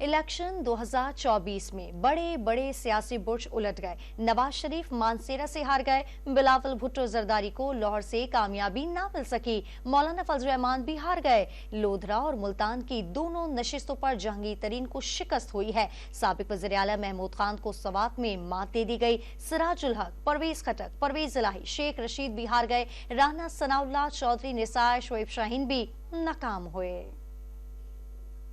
Election 2024 में बड़े बड़े सियासी बुर्ज उलट गए। नवाज शरीफ मानसेरा से हार गए, बिलावल भुट्टो जरदारी को लाहौर से कामयाबी ना मिल सकी, मौलाना फजल रहमान भी हार गए। लोधरा और मुल्तान की दोनों नशिस्तों पर जहांगीर तरीन को शिकस्त हुई है। साबिक वज़ीर आला महमूद खान को सवात में मात दे दी गई। सिराजुल हक, परवेज खटक, परवेज इलाही, शेख रशीद भी हार गए। राना सनाउल्लाह, चौधरी निसार, शोएब शाहीन भी नाकाम हुए।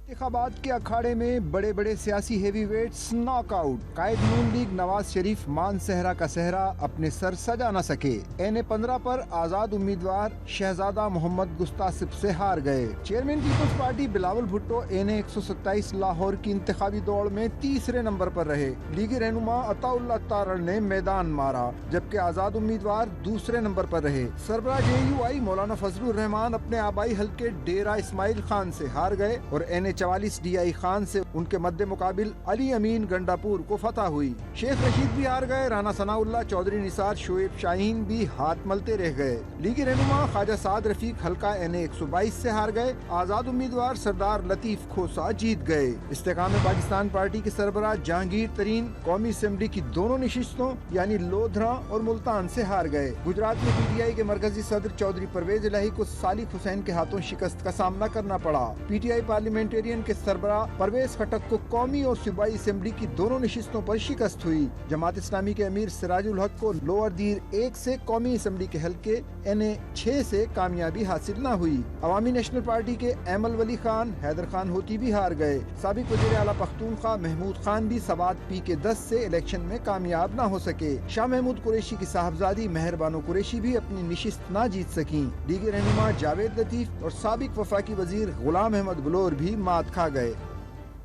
इंतखाबात के अखाड़े में बड़े बड़े सियासी हेवी वेट्स नॉकआउट। कायद नून लीग नवाज शरीफ मान सहरा का सहरा अपने सर सजा न सके। NA-15 पर आजाद उम्मीदवार शहजादा मोहम्मद गुस्तासिब से हार गए। Chairman Peoples Party Bilawal Bhutto NA-127 Lahore की इंतखाबी दौड़ में तीसरे नंबर पर रहे। लीगी रहनुमा अताउल्लाह तारड़ ने मैदान मारा, जबकि आजाद उम्मीदवार दूसरे नंबर पर रहे। सरबराह JUI मौलाना फजलुर रहमान अपने आबाई हल्के डेरा इस्माइल खान से हार गए और NA-44 DI खान से उनके मद्दे मुकाबिल अली अमीन गंडापुर को फतह हुई। शेख रशीद भी हार गए। राना सनाउल्लाह, चौधरी निसार, शोएब शाहीन भी हाथ मलते रह गए। लीगी रहनुमा ख्वाजा साद रफीक हल्का NA-122 से हार गए। आजाद उम्मीदवार सरदार लतीफ खोसा जीत गए। इस्तेकाम पाकिस्तान पार्टी के सरबराह जहांगीर तरीन कौमी असेंबली की दोनों नशिस्तों यानी लोधरा और मुल्तान से हार गए। गुजरात में PTI के मरकजी सदर चौधरी परवेज इलाही को सालिक हुसैन के हाथों शिकस्त का सामना करना पड़ा। PTI पार्लियामेंटेरियन के सरबराह परवेज खटक को कौमी और सूबाई असेंबली की दोनों नशिस्तों पर शिकस्त हुई। जमात इस्लामी के अमीर सिराजुल हक को लोअर दीर 1 से कौमी असेंबली के हल्के NA-6 से कामयाबी हासिल न हुई। अवामी नेशनल पार्टी के एमल वली खान, हैदर खान होती भी हार गए। साबिक वज़ीर आला पख्तूनख्वा महमूद खान भी सवात PK-10 से इलेक्शन में कामयाब न हो सके। शाह महमूद कुरैशी की साहबजादी मेहरबानो कुरैशी भी अपनी नशिस्त न जीत सकी। लीगी रहनुमा जावेद लतीफ और साबिक वफाकी वजीर गुलाम अहमद बलोर भी मात खा गए।